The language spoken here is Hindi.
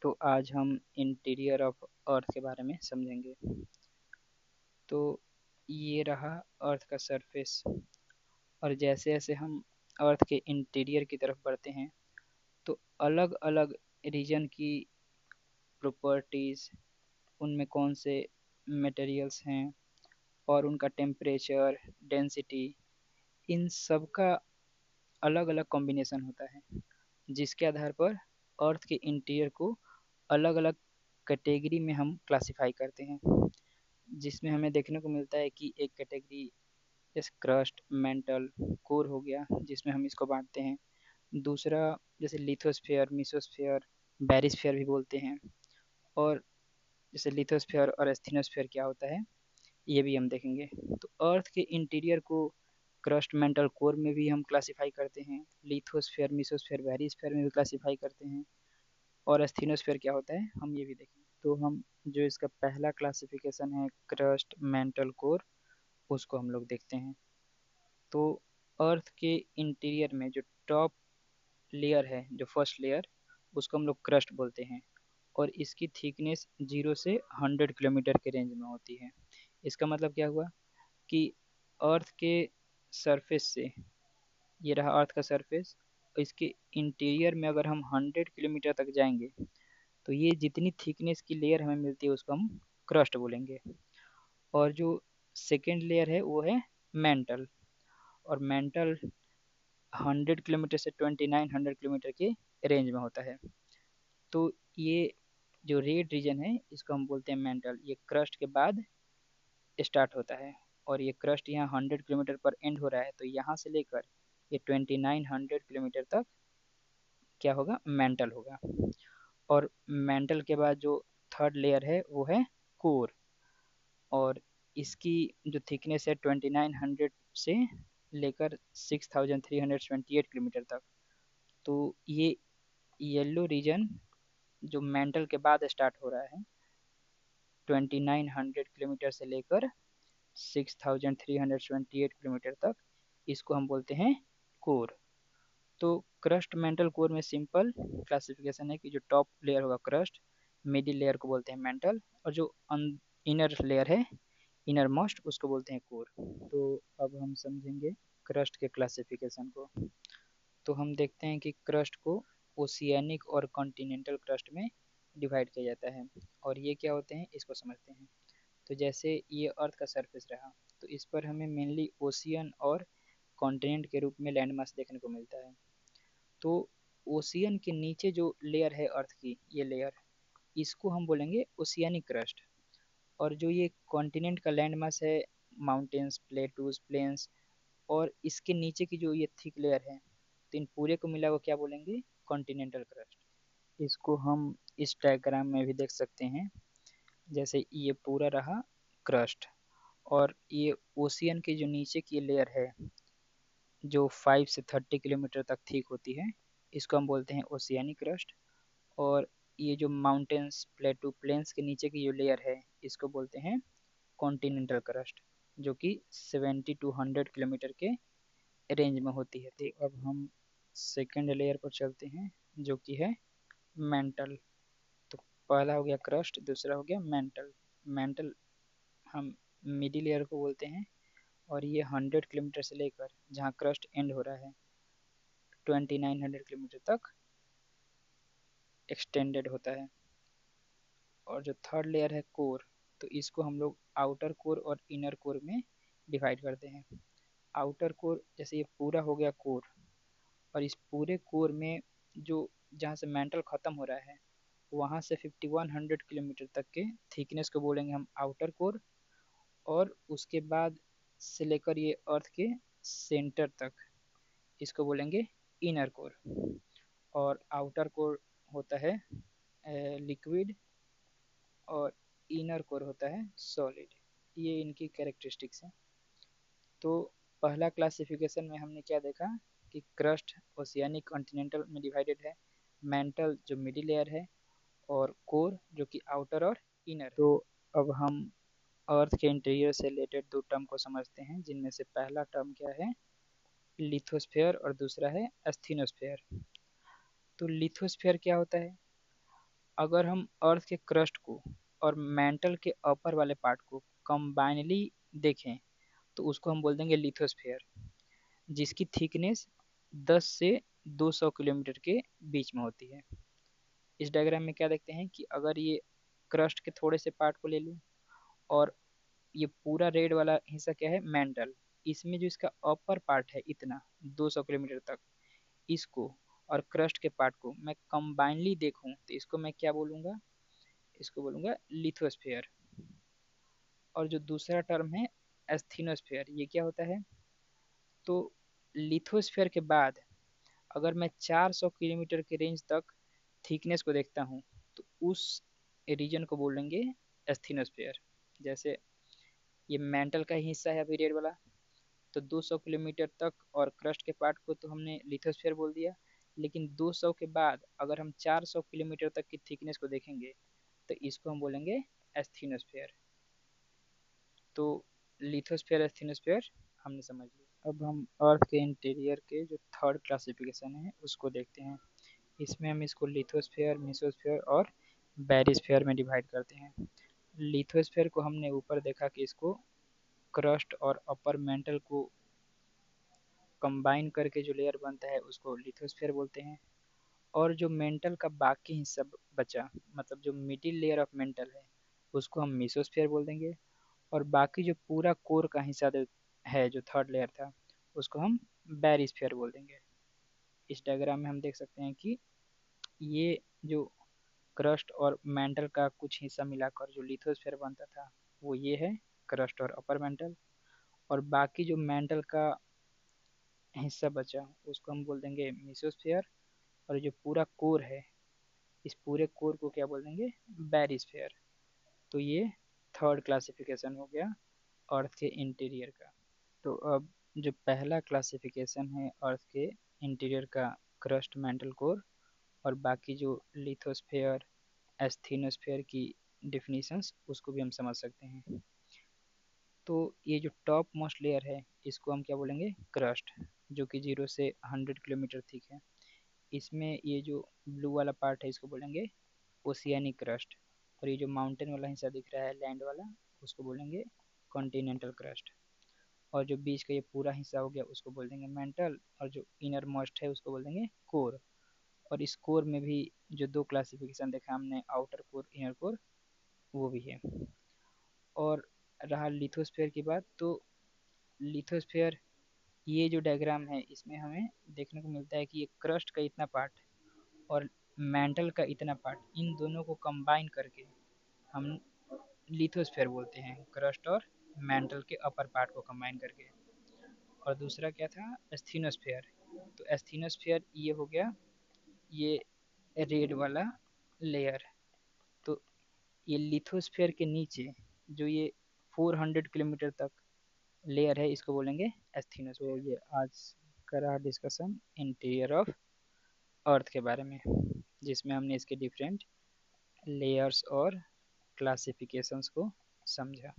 तो आज हम इंटीरियर ऑफ अर्थ के बारे में समझेंगे। तो ये रहा अर्थ का सरफेस। और जैसे जैसे हम अर्थ के इंटीरियर की तरफ बढ़ते हैं तो अलग अलग रीजन की प्रॉपर्टीज, उनमें कौन से मटेरियल्स हैं और उनका टेम्परेचर, डेंसिटी, इन सब का अलग अलग कॉम्बिनेशन होता है, जिसके आधार पर अर्थ के इंटीरियर को अलग अलग कैटेगरी में हम क्लासिफाई करते हैं। जिसमें हमें देखने को मिलता है कि एक कैटेगरी जैसे क्रस्ट, मेंटल, कोर हो गया, जिसमें हम इसको बांटते हैं। दूसरा जैसे लिथोस्फीयर, मिसोस्फीयर, बैरिस्फीयर भी बोलते हैं। और जैसे लिथोस्फीयर और एस्थेनोस्फीयर क्या होता है ये भी हम देखेंगे। तो अर्थ के इंटीरियर को क्रस्ट, मेंटल, कोर में भी हम क्लासिफाई करते हैं, लिथोस्फीयर, मिसोस्फीयर, बैरिस्फीयर में भी क्लासिफाई करते हैं। और एस्थेनोस्फीयर क्या होता है हम ये भी देखेंगे। तो हम जो इसका पहला क्लासिफिकेशन है क्रस्ट, मेंटल, कोर, उसको हम लोग देखते हैं। तो अर्थ के इंटीरियर में जो टॉप लेयर है, जो फर्स्ट लेयर, उसको हम लोग क्रस्ट बोलते हैं। और इसकी थिकनेस 0 से 100 किलोमीटर के रेंज में होती है। इसका मतलब क्या हुआ कि अर्थ के सरफेस से, ये रहा अर्थ का सरफेस, इसके इंटीरियर में अगर हम 100 किलोमीटर तक जाएंगे तो ये जितनी थिकनेस की लेयर हमें मिलती है उसको हम क्रस्ट बोलेंगे। और जो सेकेंड लेयर है वो है मेंटल। और मेंटल 100 किलोमीटर से 2900 किलोमीटर के रेंज में होता है। तो ये जो रेड रीजन है इसको हम बोलते हैं मेंटल। ये क्रस्ट के बाद स्टार्ट होता है और ये क्रस्ट यहाँ 100 किलोमीटर पर एंड हो रहा है, तो यहाँ से लेकर ये 2900 किलोमीटर तक क्या होगा, मेंटल होगा। और मेंटल के बाद जो थर्ड लेयर है वो है कोर। और इसकी जो थिकनेस है 2900 से लेकर 6378 किलोमीटर तक। तो ये येलो रीजन जो मेंटल के बाद स्टार्ट हो रहा है 2900 किलोमीटर से लेकर 6378 किलोमीटर तक, इसको हम बोलते हैं कोर। तो क्रस्ट, मेंटल, कोर में सिंपल क्लासिफिकेशन है कि जो टॉप लेयर होगा क्रस्ट, मिडिल लेयर को बोलते हैं मेंटल, और जो इनर लेयर है, इनर मोस्ट, उसको बोलते हैं कोर। तो अब हम समझेंगे क्रस्ट के क्लासिफिकेशन को। तो हम देखते हैं कि क्रस्ट को ओशियानिक और कॉन्टिनेंटल क्रस्ट में डिवाइड किया जाता है। और ये क्या होते हैं इसको समझते हैं। तो जैसे ये अर्थ का सरफेस रहा, तो इस पर हमें मेनली ओशियन और कॉन्टिनेंट के रूप में लैंड मास देखने को मिलता है। तो ओशियन के नीचे जो लेयर है अर्थ की, ये लेयर, इसको हम बोलेंगे ओशियानिक क्रस्ट। और जो ये कॉन्टिनेंट का लैंड मास है, माउंटेन्स, प्लेटूज, प्लेन्स, और इसके नीचे की जो ये थिक लेयर है, तो इन पूरे को मिला वो क्या बोलेंगे, कॉन्टिनेंटल क्रस्ट। इसको हम इस डायग्राम में भी देख सकते हैं। जैसे ये पूरा रहा क्रस्ट, और ये ओशियन की जो नीचे की लेयर है जो 5 से 30 किलोमीटर तक थिक होती है, इसको हम बोलते हैं ओशियानिक क्रस्ट। और ये जो माउंटेन्स, प्लेटू, प्लेन्स के नीचे की जो लेयर है इसको बोलते हैं कॉन्टिनेंटल क्रस्ट, जो कि 70 to 100 किलोमीटर के रेंज में होती है। तो अब हम सेकेंड लेयर पर चलते हैं जो कि है मेंटल। तो पहला हो गया क्रस्ट, दूसरा हो गया मेंटल। मेंटल हम मिडिल लेयर को बोलते हैं। और ये 100 किलोमीटर से लेकर जहाँ क्रस्ट एंड हो रहा है 2900 किलोमीटर तक एक्सटेंडेड होता है। और जो थर्ड लेयर है कोर, तो इसको हम लोग आउटर कोर और इनर कोर में डिवाइड करते हैं। आउटर कोर जैसे ये पूरा हो गया कोर, और इस पूरे कोर में जो जहाँ से मेंटल ख़त्म हो रहा है वहाँ से 5100 किलोमीटर तक के थिकनेस को बोलेंगे हम आउटर कोर। और उसके बाद से लेकर ये अर्थ के सेंटर तक इसको बोलेंगे इनर कोर। और आउटर कोर होता है लिक्विड, और इनर कोर होता है सॉलिड। ये इनकी कैरेक्टरिस्टिक्स हैं। तो पहला क्लासिफिकेशन में हमने क्या देखा कि क्रस्ट ओशियानिक कॉन्टिनेंटल में डिवाइडेड है, मेंटल जो मिडिल लेयर है, और कोर जो कि आउटर और इनर। तो अब हम अर्थ के इंटीरियर से रिलेटेड दो टर्म को समझते हैं, जिनमें से पहला टर्म क्या है, लिथोस्फेयर, और दूसरा है एस्थीनोस्फेयर। तो लिथोस्फेयर क्या होता है, अगर हम अर्थ के क्रस्ट को और मेंटल के अपर वाले पार्ट को कंबाइनली देखें तो उसको हम बोल देंगे लिथोस्फेयर, जिसकी थिकनेस 10 से 200 किलोमीटर के बीच में होती है। इस डायग्राम में क्या देखते हैं कि अगर ये क्रस्ट के थोड़े से पार्ट को ले लूँ और ये पूरा रेड वाला हिस्सा क्या है मेंटल, इसमें जो इसका अपर पार्ट है इतना 200 किलोमीटर तक, इसको और क्रस्ट के पार्ट को मैं कंबाइनली देखूं तो इसको मैं क्या बोलूँगा, इसको बोलूँगा लिथोस्फेयर। और जो दूसरा टर्म है एस्थीनोस्फेयर, ये क्या होता है, तो लिथोस्फेयर के बाद अगर मैं 400 किलोमीटर के रेंज तक थिकनेस को देखता हूँ तो उस रीजन को बोलेंगे एस्थीनोस्फेयर। जैसे ये मेंटल का ही हिस्सा है अभी रेड वाला, तो 200 किलोमीटर तक और क्रस्ट के पार्ट को तो हमने लिथोस्फेयर बोल दिया, लेकिन 200 के बाद अगर हम 400 किलोमीटर तक की थिकनेस को देखेंगे तो इसको हम बोलेंगे एस्थीनोस्फेयर। तो लिथोस्फेयर एस्थीनोस्फेयर हमने समझ लिया। अब हम अर्थ के इंटीरियर के जो थर्ड क्लासिफिकेशन है उसको देखते हैं। इसमें हम इसको लिथोस्फेयर, मेसोस्फेयर और बैरिस्फेयर में डिवाइड करते हैं। लिथोस्फेयर को हमने ऊपर देखा कि इसको क्रस्ट और अपर मेंटल को कंबाइन करके जो लेयर बनता है उसको लिथोस्फेयर बोलते हैं। और जो मेंटल का बाकी हिस्सा बचा, मतलब जो मिडिल लेयर ऑफ मेंटल है, उसको हम मेसोस्फेयर बोल देंगे। और बाकी जो पूरा कोर का हिस्सा है जो थर्ड लेयर था, उसको हम बैरिस्फेयर बोल देंगे। इस डायग्राम में हम देख सकते हैं कि ये जो क्रस्ट और मेंटल का कुछ हिस्सा मिलाकर जो लिथोस्फेयर बनता था वो ये है, क्रस्ट और अपर मेंटल। और बाकी जो मेंटल का हिस्सा बचा उसको हम बोल देंगे मेसोस्फेयर। और जो पूरा कोर है, इस पूरे कोर को क्या बोल देंगे, बैरिस्फेयर। तो ये थर्ड क्लासिफिकेशन हो गया अर्थ के इंटीरियर का। तो अब जो पहला क्लासिफिकेशन है अर्थ के इंटीरियर का, क्रस्ट, मेंटल कोर और बाकी जो लिथोस्फेयर, एस्थीनोस्फेयर की डिफिनीशंस, उसको भी हम समझ सकते हैं। तो ये जो टॉप मोस्ट लेयर है इसको हम क्या बोलेंगे, क्रस्ट, जो कि 0 से 100 किलोमीटर थिक है। इसमें ये जो ब्लू वाला पार्ट है इसको बोलेंगे ओशियानिक क्रस्ट। और ये जो माउंटेन वाला हिस्सा दिख रहा है लैंड वाला, उसको बोलेंगे कॉन्टिनेंटल क्रस्ट। और जो बीच का ये पूरा हिस्सा हो गया उसको बोल देंगे मेंटल। और जो इनर मोस्ट है उसको बोल देंगे कोर। और इस कोर में भी जो दो क्लासिफिकेशन देखा हमने, आउटर कोर, इनर कोर, वो भी है। और रहा लिथोस्फेयर की बात, तो लिथोस्फेयर, ये जो डायग्राम है इसमें हमें देखने को मिलता है कि ये क्रस्ट का इतना पार्ट और मेंटल का इतना पार्ट, इन दोनों को कंबाइन करके हम लिथोस्फेयर बोलते हैं, क्रस्ट और मेंटल के अपर पार्ट को कंबाइन करके। और दूसरा क्या था, एस्थीनोस्फेयर। तो एस्थीनोस्फेयर ये हो गया, ये रेड वाला लेयर। तो ये लिथोस्फेयर के नीचे जो ये 400 किलोमीटर तक लेयर है इसको बोलेंगे एस्थीनोस्फेयर। तो ये आज का रहा डिस्कशन इंटीरियर ऑफ अर्थ के बारे में, जिसमें हमने इसके डिफरेंट लेयर्स और क्लासिफिकेशंस को समझा।